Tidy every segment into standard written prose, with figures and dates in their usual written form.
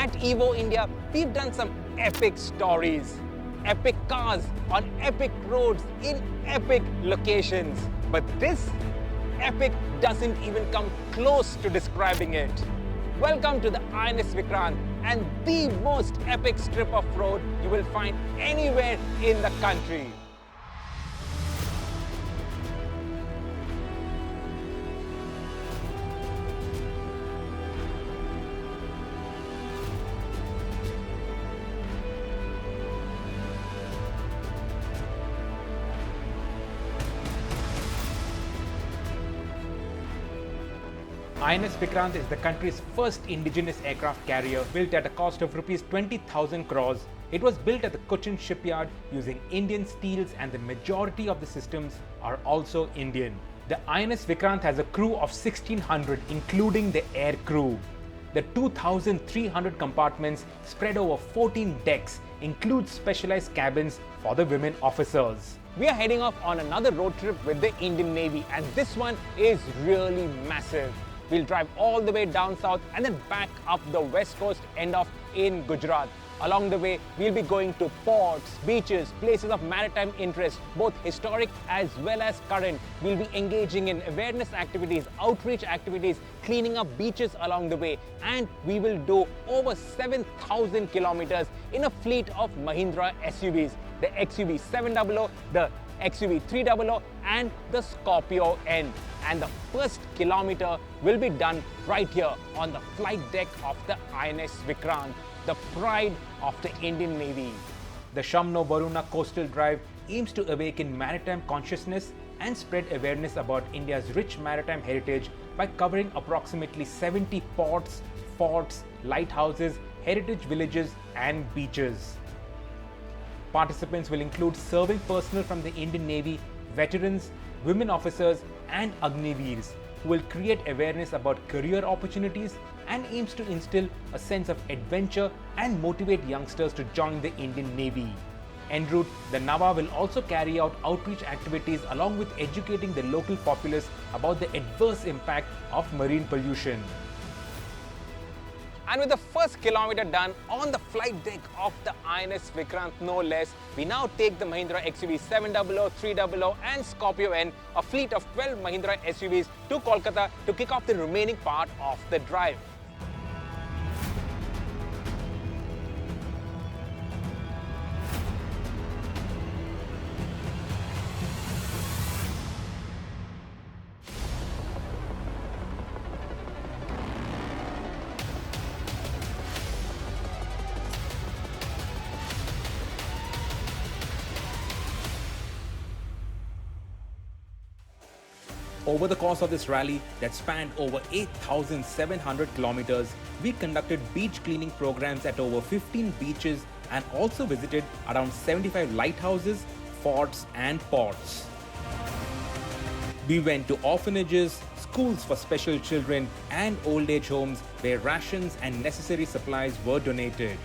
At Evo India, we've done some epic stories. Epic cars on epic roads in epic locations. But this epic doesn't even come close to describing it. Welcome to the INS Vikrant and the most epic strip of road you will find anywhere in the country. INS Vikrant is the country's first indigenous aircraft carrier built at a cost of Rs 20,000 crores. It was built at the Cochin shipyard using Indian steels, and the majority of the systems are also Indian. The INS Vikrant has a crew of 1,600 including the air crew. The 2,300 compartments spread over 14 decks include specialized cabins for the women officers. We are heading off on another road trip with the Indian Navy, and this one is really massive. We'll drive all the way down south and then back up the west coast, end off in Gujarat. Along the way, we'll be going to ports, beaches, places of maritime interest, both historic as well as current. We'll be engaging in awareness activities, outreach activities, cleaning up beaches along the way, and we will do over 7,000 kilometers in a fleet of Mahindra SUVs, the XUV700, the XUV300 and the Scorpio-N. And the first kilometer will be done right here on the flight deck of the INS Vikrant, the pride of the Indian Navy. The Shamno Varunah coastal drive aims to awaken maritime consciousness and spread awareness about India's rich maritime heritage by covering approximately 70 ports, forts, lighthouses, heritage villages and beaches. Participants will include serving personnel from the Indian Navy, veterans, women officers and Agniveers, who will create awareness about career opportunities and aims to instill a sense of adventure and motivate youngsters to join the Indian Navy. En route, the Nawa will also carry out outreach activities along with educating the local populace about the adverse impact of marine pollution. And with the first kilometer done on the flight deck of the INS Vikrant no less, we now take the Mahindra XUV700, 300 and Scorpio-N, a fleet of 12 Mahindra SUVs to Kolkata to kick off the remaining part of the drive. Over the course of this rally that spanned over 8,700 kilometers, we conducted beach cleaning programs at over 15 beaches and also visited around 75 lighthouses, forts and ports. We went to orphanages, schools for special children and old age homes where rations and necessary supplies were donated.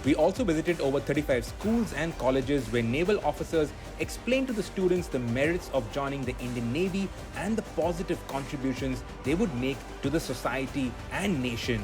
We also visited over 35 schools and colleges where naval officers explained to the students the merits of joining the Indian Navy and the positive contributions they would make to the society and nation.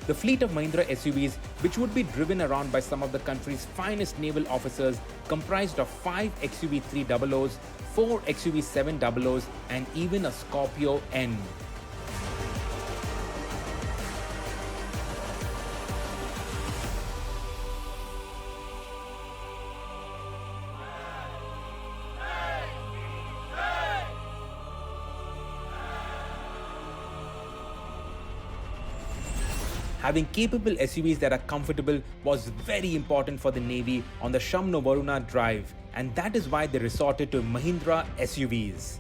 The fleet of Mahindra SUVs, which would be driven around by some of the country's finest naval officers, comprised of 5 XUV300s, 4 XUV700s, and even a Scorpio-N. Having capable SUVs that are comfortable was very important for the Navy on the Varunah drive, and that is why they resorted to Mahindra SUVs.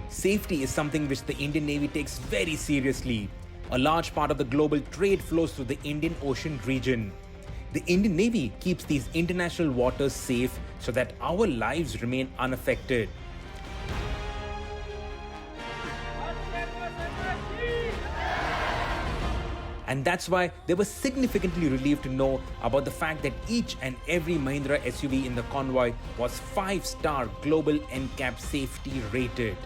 Safety is something which the Indian Navy takes very seriously. A large part of the global trade flows through the Indian Ocean region. The Indian Navy keeps these international waters safe so that our lives remain unaffected. And that's why they were significantly relieved to know about the fact that each and every Mahindra SUV in the convoy was 5-star global NCAP safety rated.